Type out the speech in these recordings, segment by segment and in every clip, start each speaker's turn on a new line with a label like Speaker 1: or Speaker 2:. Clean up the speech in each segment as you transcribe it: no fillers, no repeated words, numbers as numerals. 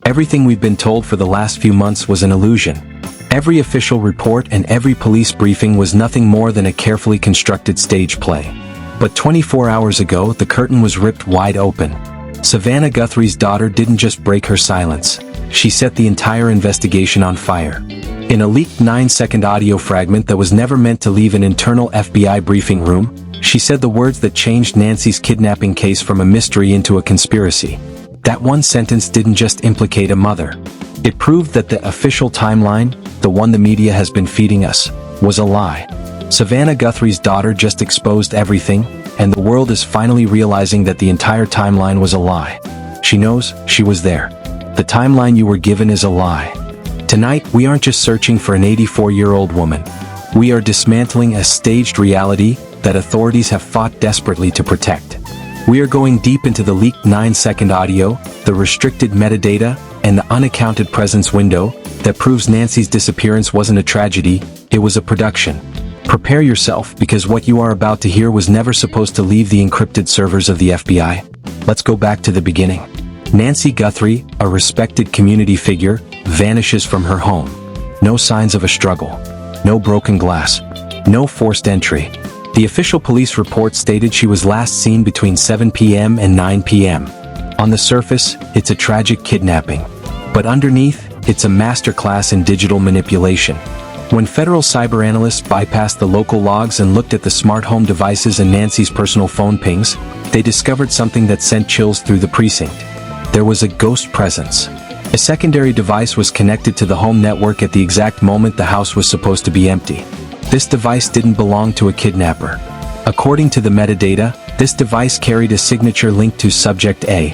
Speaker 1: Everything we've been told for the last few months was an illusion. Every official report and every police briefing was nothing more than a carefully constructed stage play. But 24 hours ago, the curtain was ripped wide open. Savannah Guthrie's daughter didn't just break her silence. She set the entire investigation on fire. In a leaked 9-second audio fragment that was never meant to leave an internal FBI briefing room, she said the words that changed Nancy's kidnapping case from a mystery into a conspiracy. That one sentence didn't just implicate a mother. It proved that the official timeline, the one the media has been feeding us, was a lie. Savannah Guthrie's daughter just exposed everything, and the world is finally realizing that the entire timeline was a lie. She knows she was there. The timeline you were given is a lie. Tonight, we aren't just searching for an 84-year-old woman. We are dismantling a staged reality that authorities have fought desperately to protect. We are going deep into the leaked 9-second audio, the restricted metadata, and the unaccounted presence window that proves Nancy's disappearance wasn't a tragedy, it was a production. Prepare yourself, because what you are about to hear was never supposed to leave the encrypted servers of the FBI. Let's go back to the beginning. Nancy Guthrie, a respected community figure, vanishes from her home. No signs of a struggle. No broken glass. No forced entry. The official police report stated she was last seen between 7 p.m. and 9 p.m. On the surface, it's a tragic kidnapping. But underneath, it's a masterclass in digital manipulation. When federal cyber analysts bypassed the local logs and looked at the smart home devices and Nancy's personal phone pings, they discovered something that sent chills through the precinct. There was a ghost presence. A secondary device was connected to the home network at the exact moment the house was supposed to be empty. This device didn't belong to a kidnapper. According to the metadata, this device carried a signature linked to Subject A,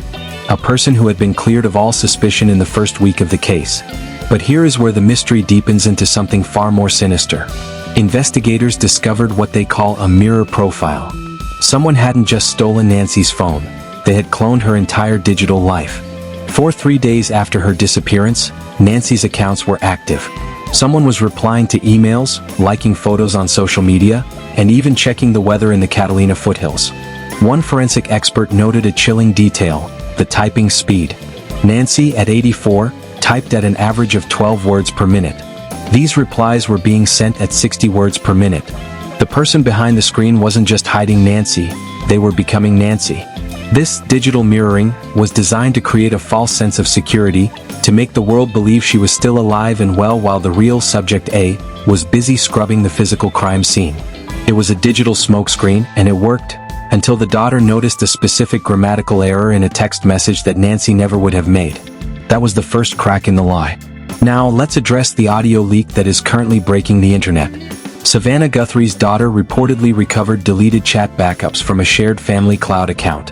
Speaker 1: a person who had been cleared of all suspicion in the first week of the case. But here is where the mystery deepens into something far more sinister. Investigators discovered what they call a mirror profile. Someone hadn't just stolen Nancy's phone, they had cloned her entire digital life. For 3 days after her disappearance, Nancy's accounts were active. Someone was replying to emails, liking photos on social media, and even checking the weather in the Catalina foothills. One forensic expert noted a chilling detail: the typing speed. Nancy, at 84, typed at an average of 12 words per minute. These replies were being sent at 60 words per minute. The person behind the screen wasn't just hiding Nancy, they were becoming Nancy. This digital mirroring was designed to create a false sense of security, to make the world believe she was still alive and well while the real Subject A was busy scrubbing the physical crime scene. It was a digital smokescreen, and it worked, until the daughter noticed a specific grammatical error in a text message that Nancy never would have made. That was the first crack in the lie. Now, let's address the audio leak that is currently breaking the internet. Savannah Guthrie's daughter reportedly recovered deleted chat backups from a shared family cloud account.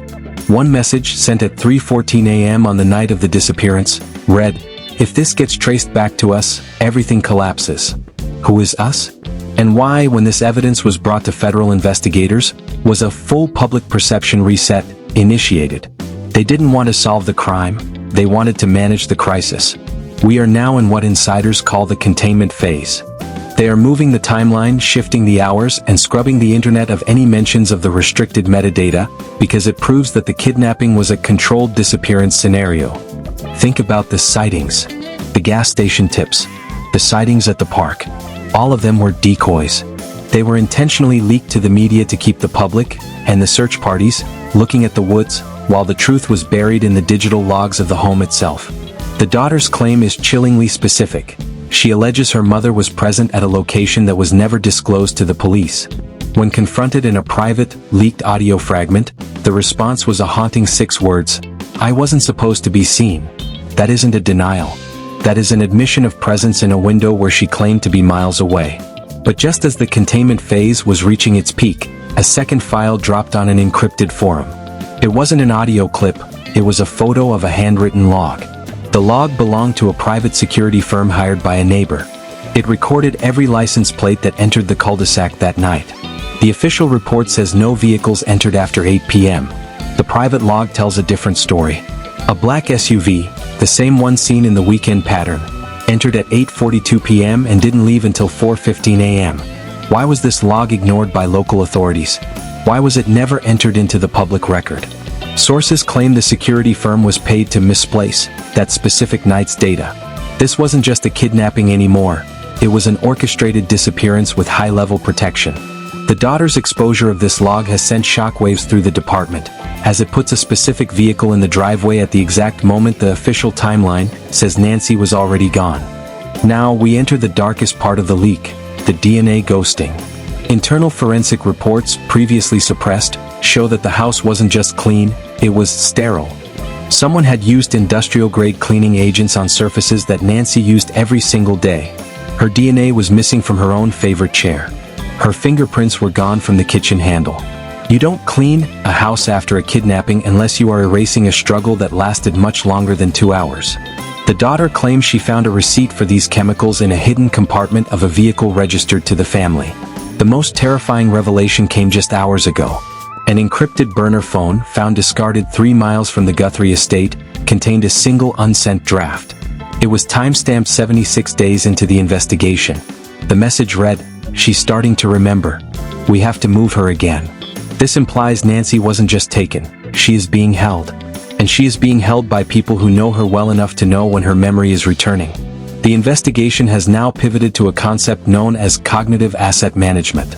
Speaker 1: One message, sent at 3:14 a.m. on the night of the disappearance, read, "If this gets traced back to us, everything collapses." Who is us? And why, when this evidence was brought to federal investigators, was a full public perception reset initiated? They didn't want to solve the crime, they wanted to manage the crisis. We are now in what insiders call the containment phase. They are moving the timeline, shifting the hours, and scrubbing the internet of any mentions of the restricted metadata, because it proves that the kidnapping was a controlled disappearance scenario. Think about the sightings, the gas station tips, the sightings at the park. All of them were decoys. They were intentionally leaked to the media to keep the public, and the search parties, looking at the woods, while the truth was buried in the digital logs of the home itself. The daughter's claim is chillingly specific. She alleges her mother was present at a location that was never disclosed to the police. When confronted in a private, leaked audio fragment, the response was a haunting 6 words: "I wasn't supposed to be seen." That isn't a denial. That is an admission of presence in a window where she claimed to be miles away. But just as the containment phase was reaching its peak, a second file dropped on an encrypted forum. It wasn't an audio clip, it was a photo of a handwritten log. The log belonged to a private security firm hired by a neighbor. It recorded every license plate that entered the cul-de-sac that night. The official report says no vehicles entered after 8 p.m. The private log tells a different story. A black SUV, the same one seen in the weekend pattern, entered at 8:42 p.m. and didn't leave until 4:15 a.m. Why was this log ignored by local authorities? Why was it never entered into the public record? Sources claim the security firm was paid to misplace that specific night's data. This wasn't just a kidnapping anymore. It was an orchestrated disappearance with high-level protection. The daughter's exposure of this log has sent shockwaves through the department, as it puts a specific vehicle in the driveway at the exact moment the official timeline says Nancy was already gone. Now we enter the darkest part of the leak, the DNA ghosting. Internal forensic reports, previously suppressed, show that the house wasn't just clean, it was sterile. Someone had used industrial-grade cleaning agents on surfaces that Nancy used every single day. Her DNA was missing from her own favorite chair. Her fingerprints were gone from the kitchen handle. You don't clean a house after a kidnapping unless you are erasing a struggle that lasted much longer than 2 hours. The daughter claims she found a receipt for these chemicals in a hidden compartment of a vehicle registered to the family. The most terrifying revelation came just hours ago. An encrypted burner phone, found discarded 3 miles from the Guthrie estate, contained a single unsent draft. It was timestamped 76 days into the investigation. The message read, "She's starting to remember. We have to move her again." This implies Nancy wasn't just taken, she is being held. And she is being held by people who know her well enough to know when her memory is returning. The investigation has now pivoted to a concept known as cognitive asset management.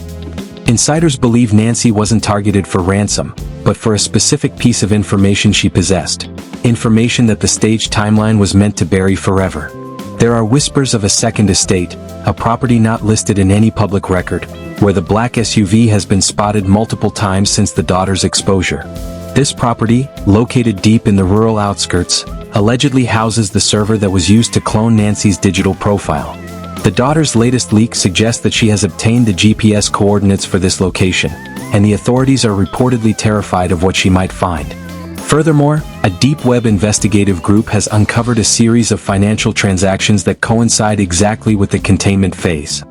Speaker 1: Insiders believe Nancy wasn't targeted for ransom, but for a specific piece of information she possessed. Information that the staged timeline was meant to bury forever. There are whispers of a second estate, a property not listed in any public record, where the black SUV has been spotted multiple times since the daughter's exposure. This property, located deep in the rural outskirts, allegedly houses the server that was used to clone Nancy's digital profile. The daughter's latest leak suggests that she has obtained the GPS coordinates for this location, and the authorities are reportedly terrified of what she might find. Furthermore, a deep web investigative group has uncovered a series of financial transactions that coincide exactly with the containment phase.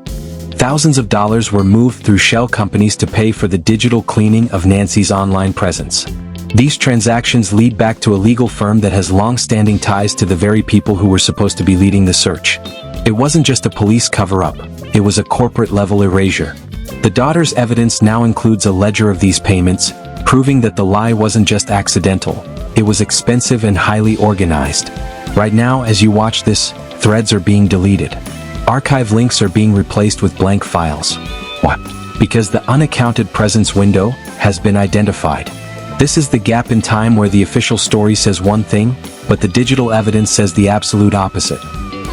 Speaker 1: Thousands of dollars were moved through shell companies to pay for the digital cleaning of Nancy's online presence. These transactions lead back to a legal firm that has long-standing ties to the very people who were supposed to be leading the search. It wasn't just a police cover-up, it was a corporate-level erasure. The daughter's evidence now includes a ledger of these payments, proving that the lie wasn't just accidental, it was expensive and highly organized. Right now, as you watch this, threads are being deleted. Archive links are being replaced with blank files. What? Because the unaccounted presence window has been identified. This is the gap in time where the official story says one thing, but the digital evidence says the absolute opposite.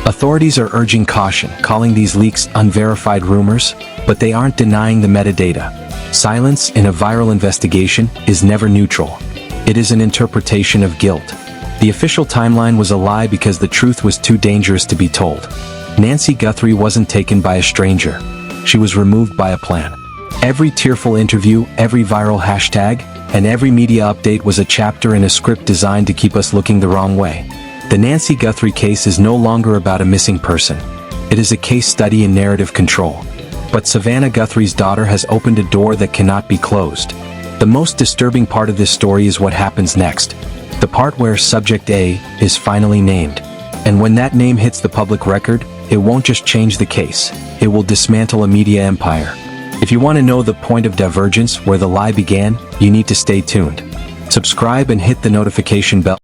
Speaker 1: Authorities are urging caution, calling these leaks unverified rumors, but they aren't denying the metadata. Silence in a viral investigation is never neutral. It is an interpretation of guilt. The official timeline was a lie because the truth was too dangerous to be told. Nancy Guthrie wasn't taken by a stranger. She was removed by a plan. Every tearful interview, every viral hashtag, and every media update was a chapter in a script designed to keep us looking the wrong way. The Nancy Guthrie case is no longer about a missing person. It is a case study in narrative control. But Savannah Guthrie's daughter has opened a door that cannot be closed. The most disturbing part of this story is what happens next. The part where Subject A is finally named. And when that name hits the public record, it won't just change the case. It will dismantle a media empire. If you want to know the point of divergence where the lie began, you need to stay tuned. Subscribe and hit the notification bell.